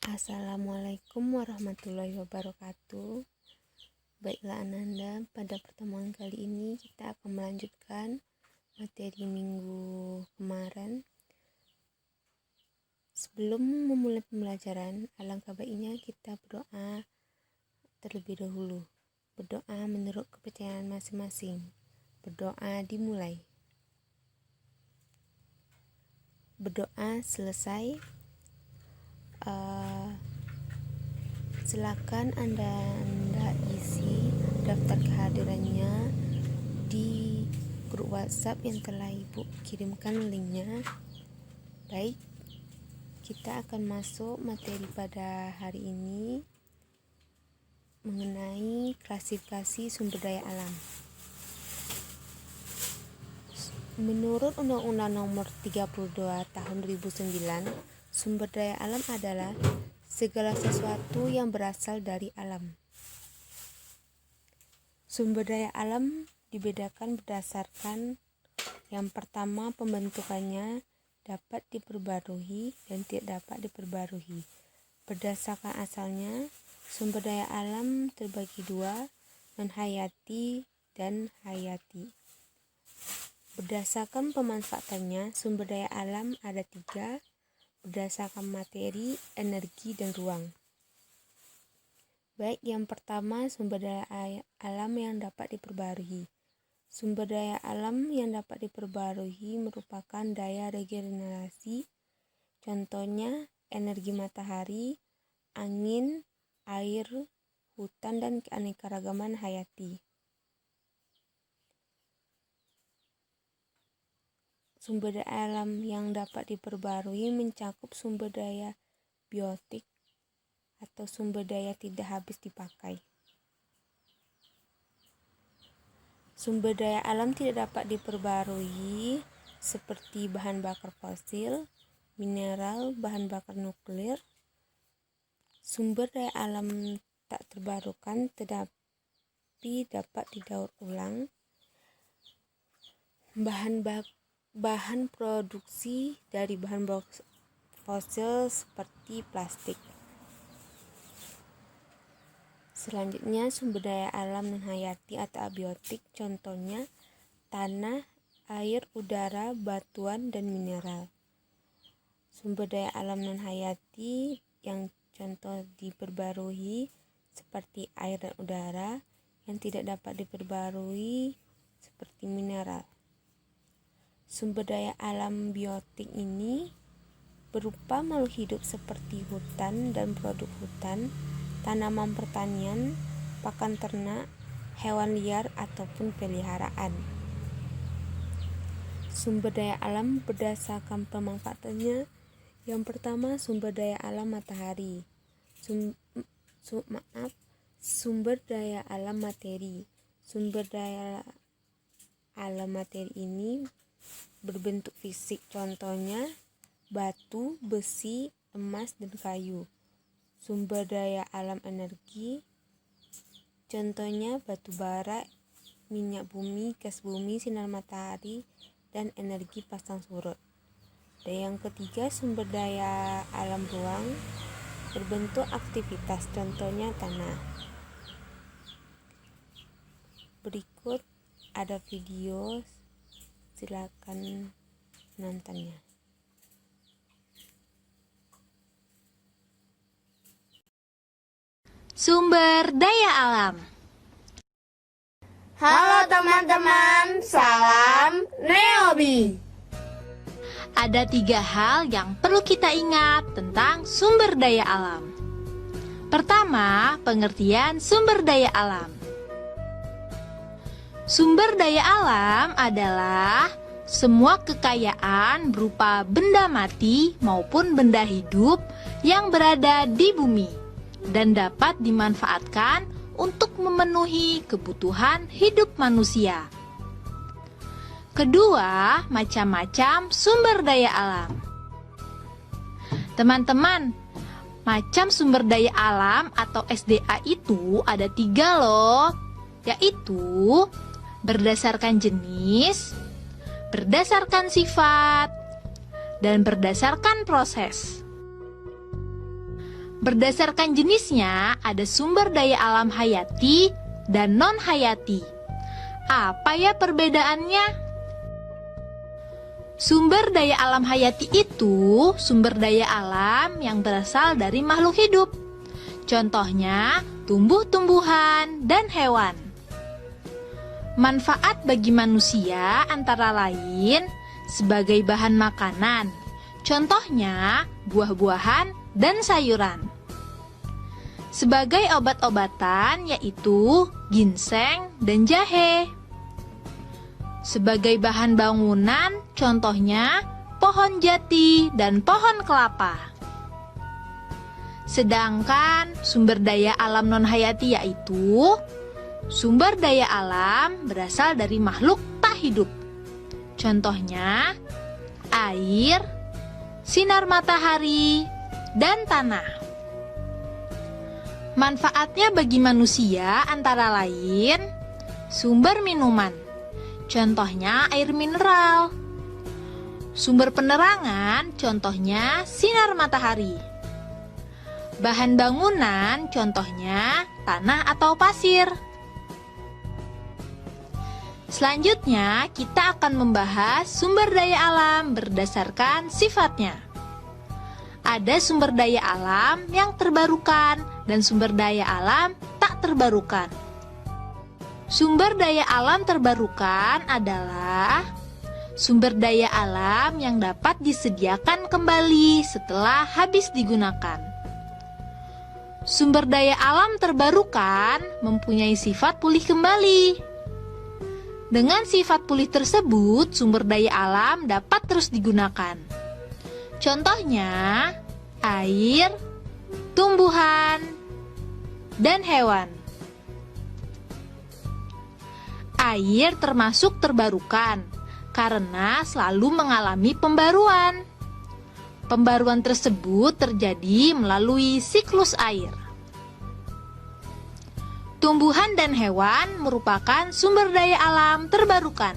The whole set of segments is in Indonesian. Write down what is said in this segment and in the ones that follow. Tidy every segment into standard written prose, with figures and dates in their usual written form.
Assalamualaikum warahmatullahi wabarakatuh. Baiklah Ananda, pada pertemuan kali ini kita akan melanjutkan materi minggu kemarin. Sebelum memulai pembelajaran, alangkah baiknya kita berdoa terlebih dahulu. Berdoa menurut kepercayaan masing-masing. Berdoa dimulai. Berdoa selesai. Silakan Anda isi daftar kehadirannya di grup WhatsApp yang telah Ibu kirimkan linknya. Baik, kita akan masuk materi pada hari ini mengenai klasifikasi sumber daya alam. Menurut Undang-Undang Nomor 32 Tahun 2009, sumber daya alam adalah segala sesuatu yang berasal dari alam. Sumber daya alam dibedakan berdasarkan yang pertama, pembentukannya dapat diperbarui dan tidak dapat diperbarui. Berdasarkan asalnya, sumber daya alam terbagi dua, non-hayati dan hayati. Berdasarkan pemanfaatannya, sumber daya alam ada tiga, berdasarkan materi, energi, dan ruang. Baik, yang pertama sumber daya alam yang dapat diperbarui. Sumber daya alam yang dapat diperbarui merupakan daya regenerasi, contohnya energi matahari, angin, air, hutan, dan keanekaragaman hayati. Sumber daya alam yang dapat diperbarui mencakup sumber daya biotik atau sumber daya tidak habis dipakai. Sumber daya alam tidak dapat diperbarui seperti bahan bakar fosil, mineral, bahan bakar nuklir. Sumber daya alam tak terbarukan tetapi dapat didaur ulang. Bahan produksi dari bahan fosil seperti plastik. Selanjutnya sumber daya alam non-hayati atau abiotik, contohnya tanah, air, udara, batuan, dan mineral. Sumber daya alam non-hayati yang contoh diperbarui seperti air dan udara, yang tidak dapat diperbarui seperti mineral. Sumber daya alam biotik ini berupa makhluk hidup seperti hutan dan produk hutan, tanaman pertanian, pakan ternak, hewan liar, ataupun peliharaan. Sumber daya alam berdasarkan pemanfaatannya. Yang pertama, sumber daya alam matahari. Sumber daya alam materi. Sumber daya alam materi ini berbentuk fisik, contohnya batu, besi, emas, dan kayu. Sumber daya alam energi, contohnya batu bara, minyak bumi, gas bumi, sinar matahari, dan energi pasang surut. Dan yang ketiga, sumber daya alam ruang, berbentuk aktivitas, contohnya tanah. Berikut ada video, silakan nontonnya. Sumber daya alam. Halo teman-teman, salam Neobi. Ada 3 hal yang perlu kita ingat tentang sumber daya alam. Pertama, pengertian sumber daya alam. Sumber daya alam adalah semua kekayaan berupa benda mati maupun benda hidup yang berada di bumi dan dapat dimanfaatkan untuk memenuhi kebutuhan hidup manusia. Kedua, macam-macam sumber daya alam. Teman-teman, macam sumber daya alam atau SDA itu ada 3 loh, yaitu berdasarkan jenis, berdasarkan sifat, dan berdasarkan proses. Berdasarkan jenisnya, ada sumber daya alam hayati dan non-hayati. Apa ya perbedaannya? Sumber daya alam hayati itu sumber daya alam yang berasal dari makhluk hidup. Contohnya, tumbuh-tumbuhan dan hewan. Manfaat bagi manusia antara lain sebagai bahan makanan. Contohnya, buah-buahan dan sayuran. Sebagai obat-obatan yaitu ginseng dan jahe. Sebagai bahan bangunan, contohnya pohon jati dan pohon kelapa. Sedangkan sumber daya alam non-hayati yaitu sumber daya alam berasal dari makhluk tak hidup. Contohnya air, sinar matahari, dan tanah. Manfaatnya bagi manusia antara lain sumber minuman. Contohnya air mineral. Sumber penerangan, contohnya sinar matahari. Bahan bangunan, contohnya tanah atau pasir. Selanjutnya, kita akan membahas sumber daya alam berdasarkan sifatnya. Ada sumber daya alam yang terbarukan dan sumber daya alam tak terbarukan. Sumber daya alam terbarukan adalah sumber daya alam yang dapat disediakan kembali setelah habis digunakan. Sumber daya alam terbarukan mempunyai sifat pulih kembali. Dengan sifat pulih tersebut, sumber daya alam dapat terus digunakan. Contohnya, air, tumbuhan, dan hewan. Air termasuk terbarukan karena selalu mengalami pembaruan. Pembaruan tersebut terjadi melalui siklus air. Tumbuhan dan hewan merupakan sumber daya alam terbarukan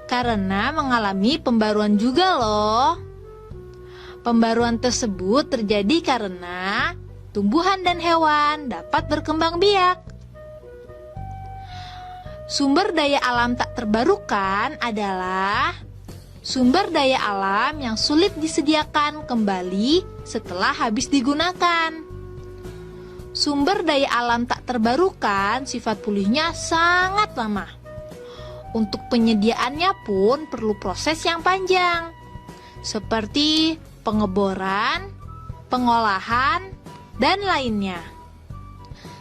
karena mengalami pembaruan juga loh. Pembaruan tersebut terjadi karena tumbuhan dan hewan dapat berkembang biak. Sumber daya alam tak terbarukan adalah sumber daya alam yang sulit disediakan kembali setelah habis digunakan. Sumber daya alam tak terbarukan sifat pulihnya sangat lama. Untuk penyediaannya pun perlu proses yang panjang, seperti pengeboran, pengolahan, dan lainnya.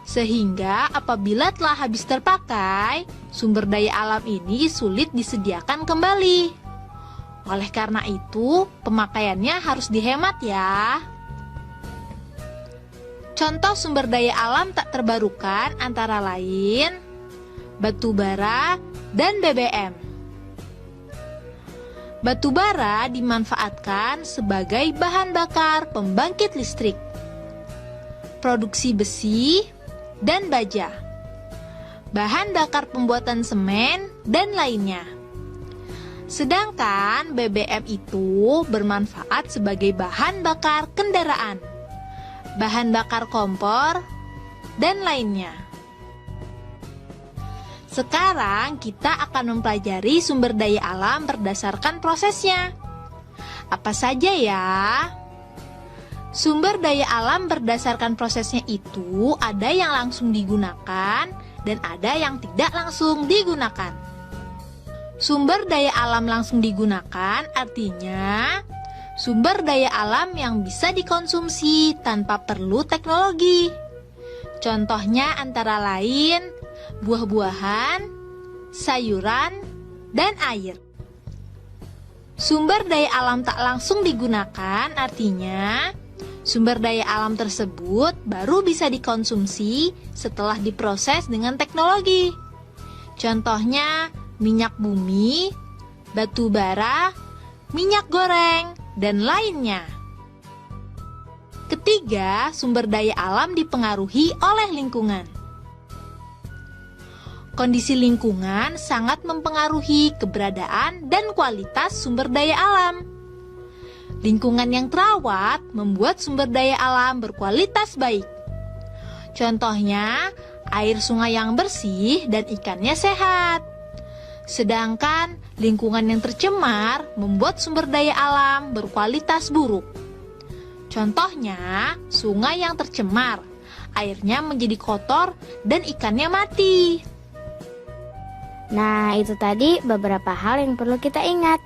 Sehingga apabila telah habis terpakai, sumber daya alam ini sulit disediakan kembali. Oleh karena itu, pemakaiannya harus dihemat ya. Contoh sumber daya alam tak terbarukan antara lain batu bara dan BBM. Batu bara dimanfaatkan sebagai bahan bakar pembangkit listrik, produksi besi, dan baja, bahan bakar pembuatan semen, dan lainnya. Sedangkan BBM itu bermanfaat sebagai bahan bakar kendaraan, bahan bakar kompor, dan lainnya. Sekarang kita akan mempelajari sumber daya alam berdasarkan prosesnya. Apa saja ya? Sumber daya alam berdasarkan prosesnya itu ada yang langsung digunakan dan ada yang tidak langsung digunakan. Sumber daya alam langsung digunakan artinya sumber daya alam yang bisa dikonsumsi tanpa perlu teknologi. Contohnya antara lain buah-buahan, sayuran, dan air. Sumber daya alam tak langsung digunakan artinya sumber daya alam tersebut baru bisa dikonsumsi setelah diproses dengan teknologi. Contohnya minyak bumi, batu bara, minyak goreng, dan lainnya. Ketiga, sumber daya alam dipengaruhi oleh lingkungan. Kondisi lingkungan sangat mempengaruhi keberadaan dan kualitas sumber daya alam. Lingkungan yang terawat membuat sumber daya alam berkualitas baik. Contohnya, air sungai yang bersih dan ikannya sehat. Sedangkan lingkungan yang tercemar membuat sumber daya alam berkualitas buruk. Contohnya, sungai yang tercemar, airnya menjadi kotor dan ikannya mati. Nah, itu tadi beberapa hal yang perlu kita ingat.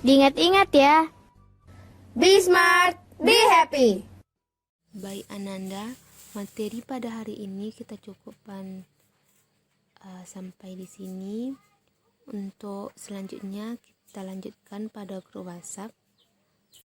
Diingat-ingat ya. Be smart, be happy. Baik Ananda, materi pada hari ini kita cukupkan sampai di sini. Untuk selanjutnya kita lanjutkan pada grup WhatsApp.